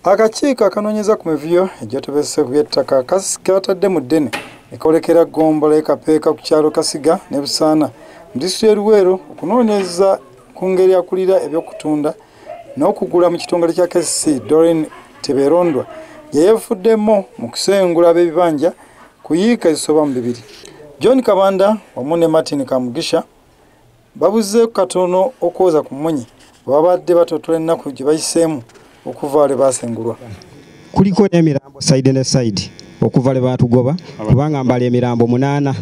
Akakiiko akanoonyeza ku mivuyo egyatobese ku by'ettaka katadde mu ddene ne kolekera Gombola ekapeeka ku kyalo Kasiga ne Busaana mu disitulikiti y'Eluweero okunoonyeza ku ngeri akulira eby'okutunda n'okugula mu kitongole kya KCC Doreen Teberondwa yeyeefuddemu mu kusengula ab'ebibanja kuyiika ezisoba mu 2. John Kabanda wamu ne Martin Kamugisha babuze katono okwoza ku mmunyi babadde batotola ennaku gye bayiseemu okuva le basengulwa. Kuliko n'emirambo side ne side okuva le batugoba kubanga mbali emirambo 8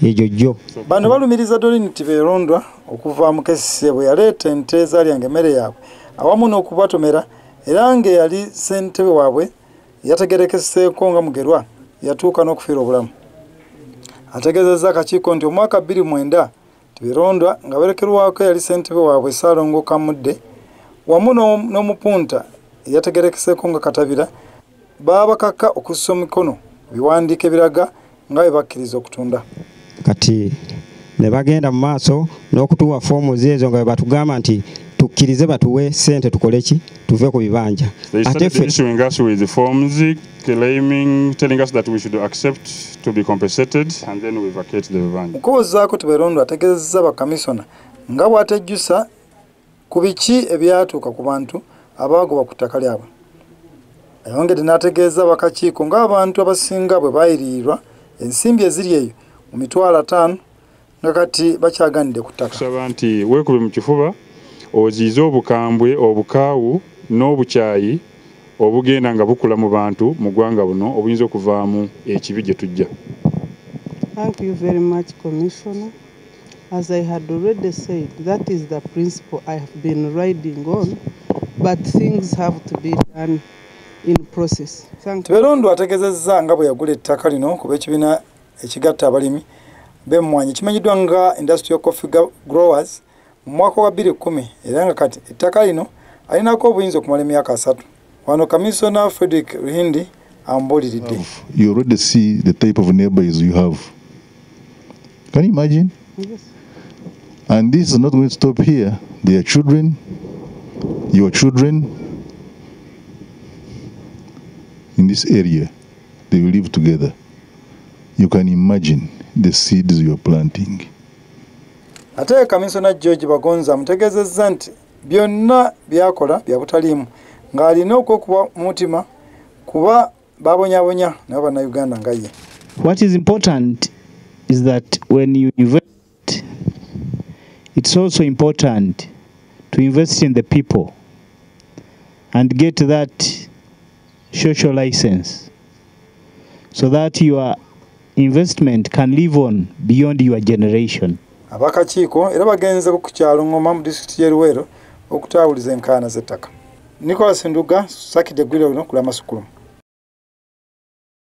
ejjo. Bano balumiriza Doreen Teberondwa okuva mu KCC bwe yaleeta ente ezaalyanga emmere yaabwe awamu n'okubatomera era nga yali ssentebe waabwe yategerekeseeko nga Mugerwa yatuuka n'okufiira obulamu. Ategeezezza akakiiko nti omwaka 2009 Teberondwa nga berekerwako yali ssentebe waabwe Ssaalongo Kamudde wamu n'omupunta yategerekeseeko nga Katabira baabakaka okussa emikono biwandiiko ebiraga nga bwe bakkiriza okutunda. Kati ne bagenda mu maaso n'okutuwa foomu ezo nga batugamba nti tukkirize batuwe ssente tukole ki tuve ku bibanja. Issuing us with the forms telling us that we should accept to be compensated and then we vacate the bibanja. Mukozaako Teberondwa ategeezezza bakamisona nga bw'atejjusa ku biki ebyatuuka ku bantu abaagobwa ku ttaka lyabwe. Ayongedde n'ategeeza bakakiiko ng'abantu abasinga bwe baayiriirwa ensimbi eziri eyo mu mitwalo 5 nga kati bakyaganidde ku ttaka. Tusaba nti weekube mu kifuba oziize obukambwe obukaawu n'obukyayi obugenda nga bukula mu bantu mu ggwanga buno obuyinza okuvaamu ekibi gye tujja. Thank you very much, Commissioner. As I had already said, that is the principle I have been riding on, but things have to be done in process. Thank you. Teberondwa ategeezezza nga bwe yagula ettaka lino kuba ekibiina ekigatta abalimi b'emmwanyi kimanyiddwa nga Industrial Coffee Growers mu mwaka wa 2010 era nga kati ettaka lino alinako obuyinza okumala emyaka 3. Wano Commissioner Frederick Ruhindi ambuuliridde. You already see the type of neighbors you have. Can you imagine? Yes. And this is not going to stop here. Their children, your children, in this area, they will live together. You can imagine the seeds you are planting. Ate Commissioner George Bagonza amutegeezezza nti byonna byakola bya butaliimu ng'alina okwokuba mutima kuba babonyabonya nabo bannayuganda nga ye. What is important is that when you invest, it's also important to invest in the people and get that social license so that your investment can live on beyond your generation. Abakakiiko era bagenze ku kyalo Ngoma mu disitulikiti y'Eluweero okutaawuliza enkaayana z'ettaka. Nicholas Nduga, Sakide Gwiro, Kulama Sukulu.